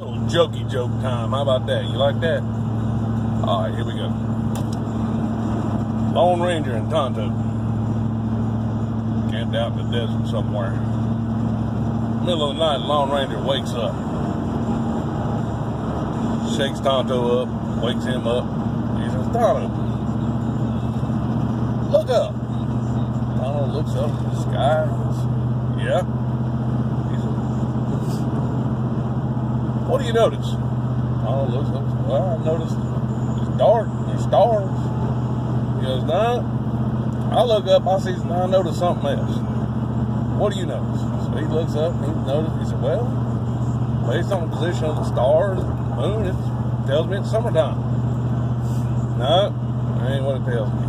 Little jokey joke time. How about that? You like that? All right, here we go. Lone Ranger and Tonto camped out in the desert somewhere. Middle of the night, Lone Ranger wakes up, shakes Tonto up, wakes him up. He says, "Tonto, look up." Tonto looks up at the sky. He says, "Yeah." He says, "What do you notice?" Tonto looks up and says, "Well, I noticed it's dark and there's stars." He goes, "No." I look up, I notice something else. "What do you notice?" So he looks up and he said, "Well, based on the position of the stars and the moon, it tells me it's summertime." "No, that ain't what it tells me."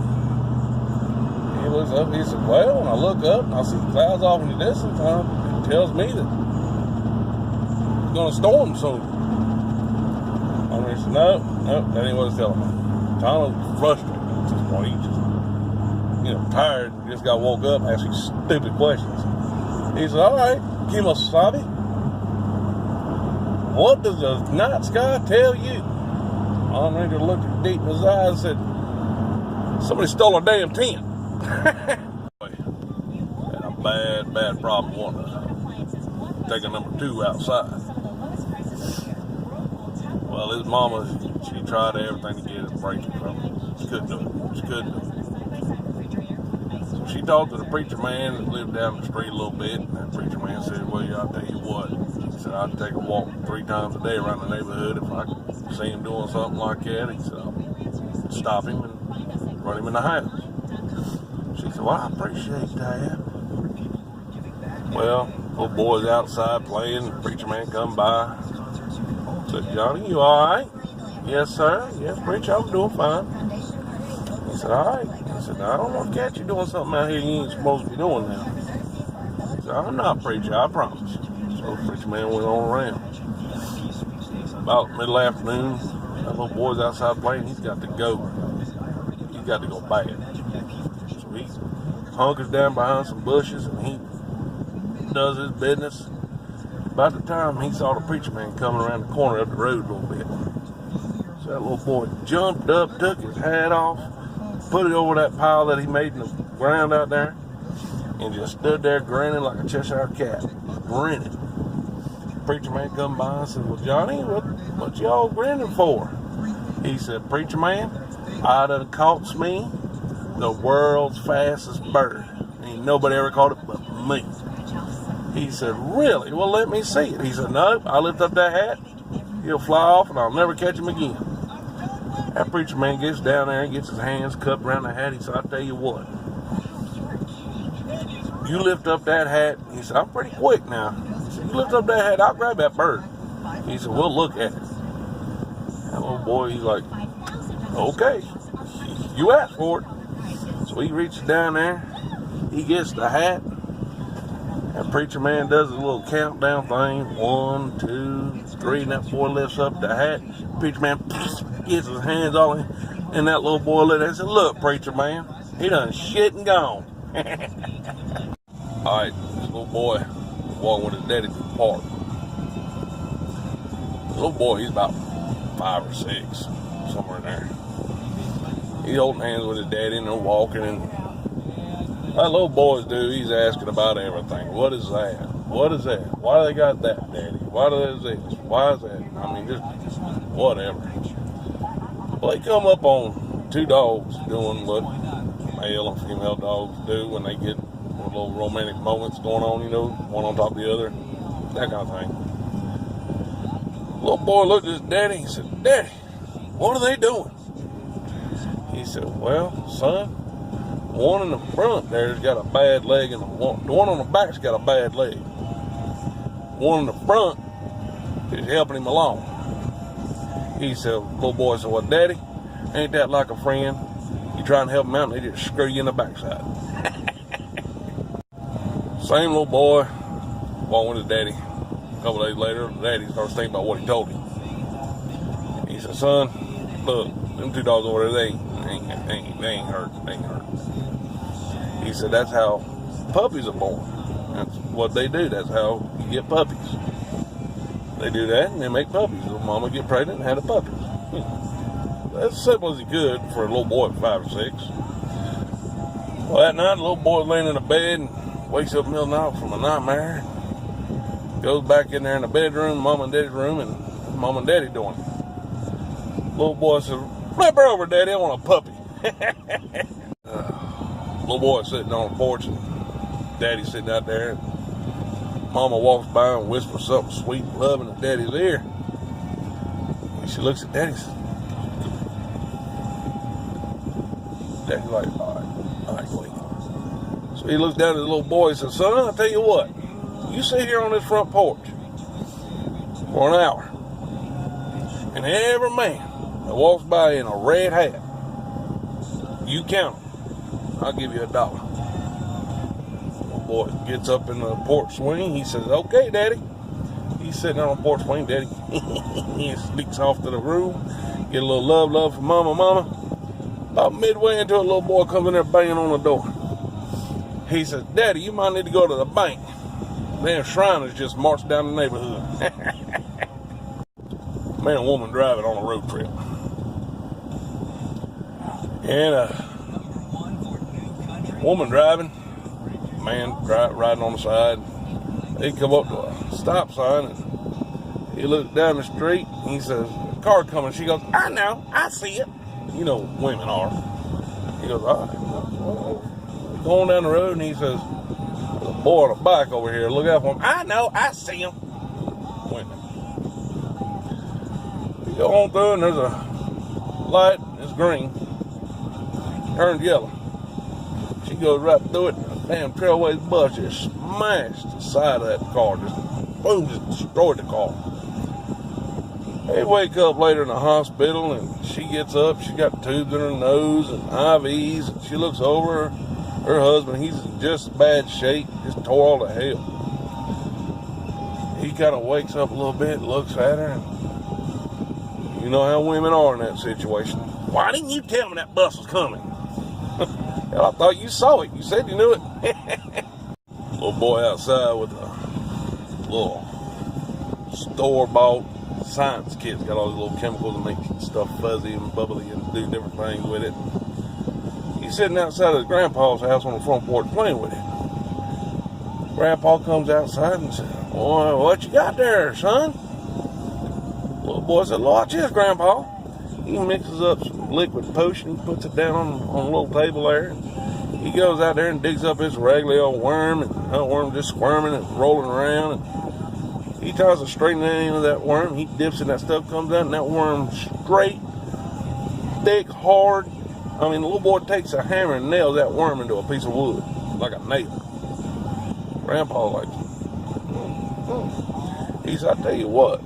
He looks up, he said, "Well, when I look up and I see clouds off in the distance, it tells me that it's going to storm soon." He said, "No, that ain't what it's telling me." Tonto's frustrated at this point. He just, tired and just got woke up asking stupid questions. He said, "All right, Kemosabe, what does the night sky tell you?" Lone Ranger looked deep in his eyes and said, "Somebody stole our damn tent." Had a bad problem wanting to take a number 2 outside. Well, his mama, she tried everything to get it to break it from him. She couldn't do it. So she talked to the preacher man that lived down the street a little bit. And that preacher man said, "Well, I'll tell you what." He said, "I'd take a walk 3 times a day around the neighborhood if I could see him doing something like that." He said, "I'll stop him and run him in the house." She said, "Well, I appreciate that." Well, little boy's outside playing. The preacher man come by. Said, "Johnny, you all right?" "Yes, sir. Yes, preacher, I'm doing fine." He said, "All right." He said, "I don't want to catch you doing something out here you ain't supposed to be doing now." He said, "I'm not, preacher, I promise." So the preacher man went on around. About middle afternoon, that little boy's outside playing. He's got to go. He's got to go bad. So he hunkers down behind some bushes and he does his business. About the time he saw the preacher man coming around the corner up the road a little bit. So that little boy jumped up, took his hat off, put it over that pile that he made in the ground out there, and just stood there grinning like a Cheshire cat. Grinning. The preacher man come by and said, "Well, Johnny, what y'all grinning for?" He said, "Preacher man, I done caught me the world's fastest bird. Ain't nobody ever caught it but me." He said, "Really? Well, let me see it." He said, "No, I lift up that hat, he'll fly off and I'll never catch him again." That preacher man gets down there and gets his hands cupped around the hat. He said, "I'll tell you what, you lift up that hat." He said, "I'm pretty quick now." He said, "You lift up that hat, I'll grab that bird." He said, "We'll look at it." That little boy, he's like, "Okay, you asked for it." So he reaches down there, he gets the hat. That preacher man does a little countdown thing, 1, 2, 3, and that boy lifts up the hat. Preacher man gets his hands all in that little boy looked at it and said, "Look, preacher man, he done shit and gone." All right, this little boy walking with his daddy to the park. The little boy, he's about 5 or 6, somewhere in there. He's holding hands with his daddy and they're walking, and that little boys do, he's asking about everything. "What is that? What is that? Why do they got that, Daddy? Why does this? Why is that?" I mean, just whatever. Well, they come up on 2 dogs doing what male and female dogs do when they get little romantic moments going on, one on top of the other, that kind of thing. Little boy looked at his daddy and said, "Daddy, what are they doing?" He said, "Well, son, one in the front there's got a bad leg, and the one on the back's got a bad leg. One in the front is helping him along." He said, little boy said, "Well, Daddy, ain't that like a friend? You try and help them out and they just screw you in the backside." Same little boy walking with his daddy. A couple days later, the daddy starts thinking about what he told him. He said, "Son, look, them 2 dogs over there, they ain't hurt. They ain't hurt." He said, "That's how puppies are born. That's what they do. That's how you get puppies." They do that and they make puppies. Little mama get pregnant and had a puppy. As simple as he could for a little boy at 5 or 6. Well, that night, the little boy laying in the bed and wakes up in the middle of the night from a nightmare. Goes back in there in the bedroom, mom and daddy's room, and mom and daddy doing it. Little boy says, "Flip her over, daddy, I want a puppy." Little boy sitting on the porch and daddy sitting out there. Mama walks by and whispers something sweet and loving in daddy's ear. And she looks at daddy and says, daddy's like, all right, wait. So he looks down at the little boy and says, "Son, I'll tell you what. You sit here on this front porch for an hour, and every man that walks by in a red hat, you count them. I'll give you $1. The boy gets up in the porch swing. He says, "Okay, Daddy." He's sitting on the porch swing, Daddy. He sneaks off to the room, get a little love from Mama. About midway into it, little boy comes in there banging on the door. He says, "Daddy, you might need to go to the bank. Damn Shriners just marched down the neighborhood." Man and woman driving on a road trip. And woman driving, man riding on the side. They come up to a stop sign and he looks down the street and he says, "Car coming." She goes, "I know, I see it." You know, women are. He goes, "All right." Going down the road and he says, "There's a boy on a bike over here. Look out for him." "I know, I see him." Women. We go on through and there's a light, it's green, turns yellow. She goes right through it, and a damn Trailways bus just smashed the side of that car. Just boom, just destroyed the car. They wake up later in the hospital, and she gets up. She got tubes in her nose and IVs. And she looks over her husband. He's in just bad shape, just tore all to hell. He kind of wakes up a little bit, looks at her, and you know how women are in that situation. "Why didn't you tell me that bus was coming?" "Hell, I thought you saw it. You said you knew it." Little boy outside with a little store-bought science kit's got all these little chemicals that make stuff fuzzy and bubbly and do different things with it. He's sitting outside of his grandpa's house on the front porch playing with it. Grandpa comes outside and says, "Boy, what you got there, son?" Little boy said, "Watch this, Grandpa." He mixes up some liquid potion, puts it down on a little table there. He goes out there and digs up his regular old worm, and that worm just squirming and rolling around. And he tries to straighten the end of that worm. He dips in that stuff, comes out, and that worm straight, thick, hard. I mean, the little boy takes a hammer and nails that worm into a piece of wood, like a nail. Grandpa like, He said, "I tell you what.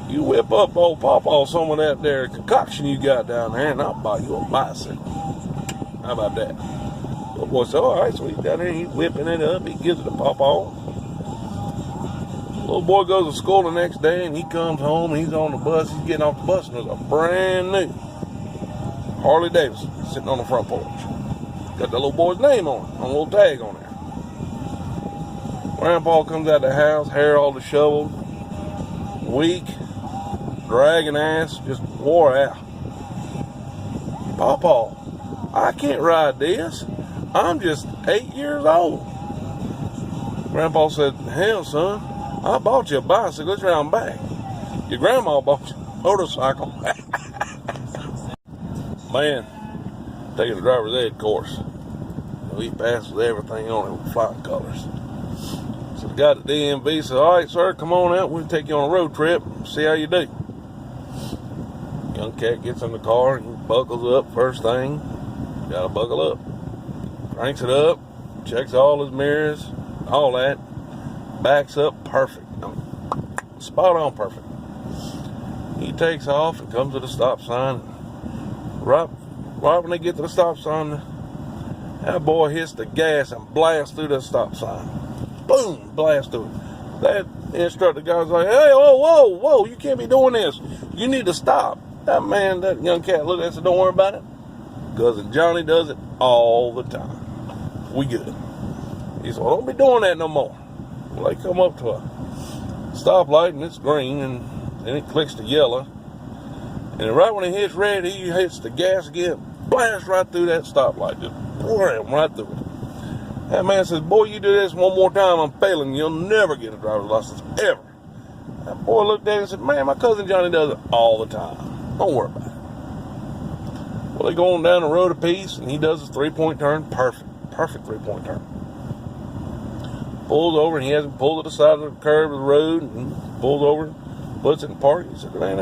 You whip up old Pawpaw some of that there concoction you got down there, and I'll buy you a bicycle." How about that? Little boy said, "All right." So he's down there, he's whipping it up. He gives it to Pawpaw. Little boy goes to school the next day, and he comes home, and he's on the bus. He's getting off the bus, and there's a brand new Harley Davidson sitting on the front porch. Got the little boy's name on it, on a little tag on there. Grandpa comes out the house, hair all disheveled, weak, dragging ass, just wore out. "Pawpaw, I can't ride this. I'm just 8 years old." Grandpa said, "Hell, son, I bought you a bicycle. It's round back. Your grandma bought you a motorcycle." Man, taking the driver's ed course. He passes everything on it with flying colors. So the guy at the DMV said, "All right, sir, come on out. We'll take you on a road trip. See how you do." Young cat gets in the car and he buckles up first thing. Gotta buckle up. Cranks it up, checks all his mirrors, all that. Backs up perfect. Spot on perfect. He takes off and comes to the stop sign. Right when they get to the stop sign, that boy hits the gas and blasts through the stop sign. Boom! Blast through it. That instructor guy's like, "Hey, whoa, you can't be doing this. You need to stop." That young cat looked at and said, "Don't worry about it. Cousin Johnny does it all the time. We good." He said, "Well, don't be doing that no more." Well, they come up to a stoplight and it's green, and then it clicks to yellow. And right when it hits red, he hits the gas again, blasts right through that stoplight, just blam right through it. That man says, boy, you do this one more time, I'm failing. You'll never get a driver's license, ever. That boy looked at it and said, man, my cousin Johnny does it all the time. Don't worry about it. Well, they go on down the road a piece, and he does his 3-point turn. Perfect 3-point turn. Pulls over, and he hasn't pulled to the side of the curb of the road, and pulls over, puts it in park. He said, man,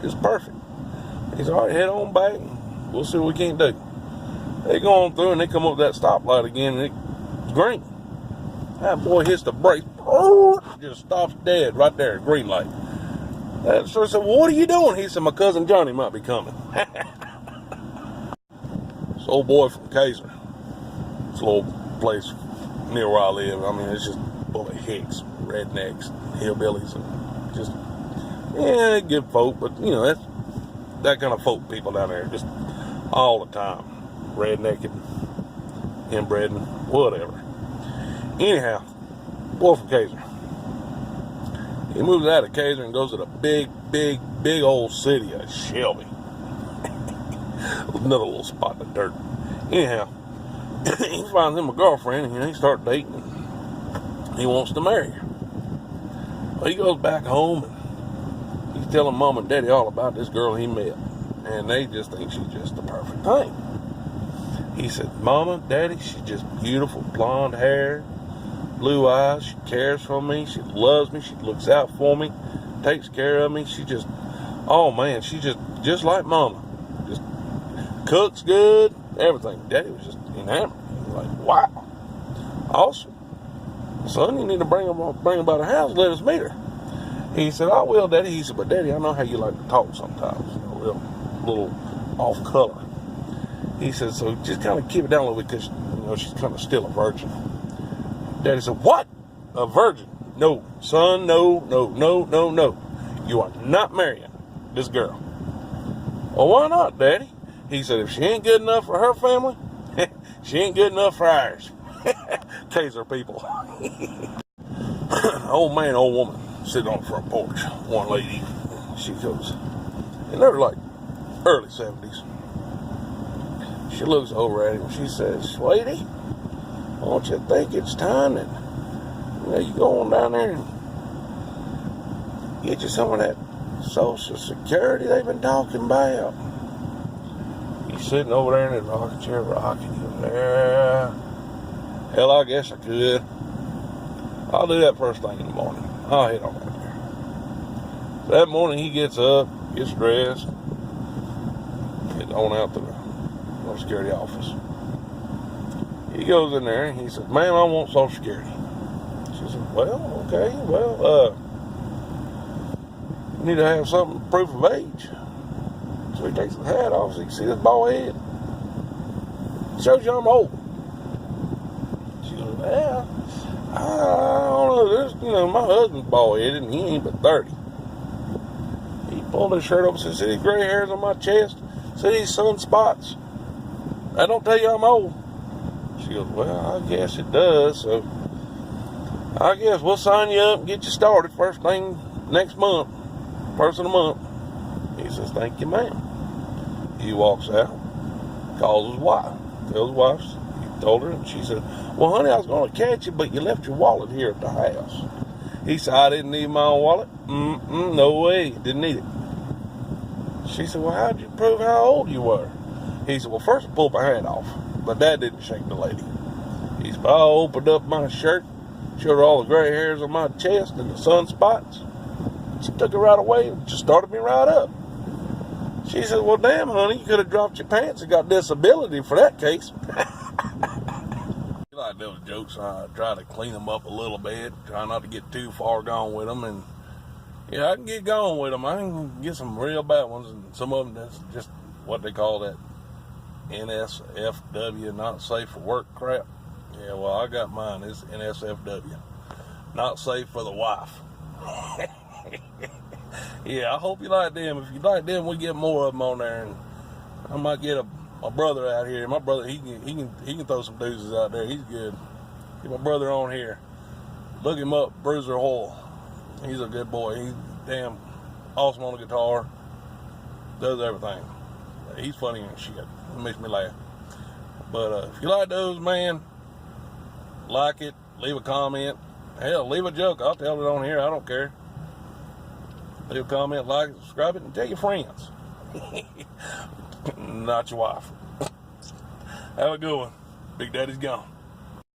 it's perfect. He said, all right, head on back, and we'll see what we can't do. They go on through, and they come up to that stoplight again, and it's green. That boy hits the brakes, just stops dead right there, green light. That sir said, well, what are you doing? He said, my cousin Johnny might be coming. This old boy from Kaiser. It's a little place near where I live. I mean, it's just full of hicks, rednecks, hillbillies, and just, yeah, good folk, but, you know, that's that kind of folk people down there, just all the time. Redneck and inbred and whatever. Anyhow, boy from Kaiser. He moves out of Kaiser and goes to the big old city of Shelby. Another little spot in the dirt. Anyhow, he finds him a girlfriend, and he starts dating. He wants to marry her. Well, he goes back home, and he's telling Mom and Daddy all about this girl he met. And they just think she's just the perfect thing. He said, Mama, Daddy, she's just beautiful, blonde hair, blue eyes, she cares for me, she loves me, she looks out for me, takes care of me. She just, oh man, she's just like Mama. Just cooks good, everything. Daddy was just enamored. He was like, wow, awesome. Son, you need to bring her by the house, let us meet her. He said, I will, Daddy. He said, but Daddy, I know how you like to talk sometimes, you know, real little off color. He said, so just kind of keep it down a little bit, because, you know, she's kind of still a virgin. Daddy said, what? A virgin? No, son, no. You are not marrying this girl. Well, why not, Daddy? He said, if she ain't good enough for her family, she ain't good enough for ours. Kaiser people. Old man, old woman, sitting on the front porch. One lady, she goes, and they're like early 70s. She looks over at him and she says, sweetie, don't you think it's time that, you know, you go on down there and get you some of that Social Security they've been talking about? He's sitting over there in his rocking chair rocking. He goes, yeah, hell, I guess I could. I'll do that first thing in the morning. I'll head on out there. So that morning he gets up, gets dressed, gets on out to the Social Security office. He goes in there and he says, ma'am, I want Social Security. She says, well, okay, you need to have something, proof of age. So he takes the hat off so you can see this bald head. Shows you I'm old. She goes, yeah, I don't know, this, you know, my husband's bald headed and he ain't but 30. He pulled his shirt up and said, see these gray hairs on my chest? See these sunspots? I don't tell you I'm old. She goes, well, I guess it does, so I guess we'll sign you up and get you started first thing next month, first of the month. He says, thank you, ma'am. He walks out, calls his wife, tells his wife, he told her, and she said, well, honey, I was going to catch you, but you left your wallet here at the house. He said, I didn't need my own wallet? No way, didn't need it. She said, well, how'd you prove how old you were? He said, well, first I pulled my hat off, but that didn't shake the lady. He said, I opened up my shirt, showed her all the gray hairs on my chest and the sunspots. She took it right away and just started me right up. She said, well, damn, honey, you could have dropped your pants and got disability for that case. I like those jokes. I try to clean them up a little bit, try not to get too far gone with them. And, yeah, I can get going with them. I can get some real bad ones, and some of them, that's just what they call that N.S.F.W, not safe for work crap. Yeah, well, I got mine. It's N.S.F.W, not safe for the wife. Yeah, I hope you like them. If you like them, we get more of them on there, and I might get my brother out here. My brother, he can throw some deuces out there. He's good. Get my brother on here. Look him up, Bruiser Hall. He's a good boy. He's damn awesome on the guitar. Does everything. He's funny and shit. It makes me laugh. But if you like those, man, like it, leave a comment. Hell, leave a joke. I'll tell it on here. I don't care. Leave a comment, like it, subscribe it, and tell your friends. Not your wife. Have a good one. Big Daddy's gone.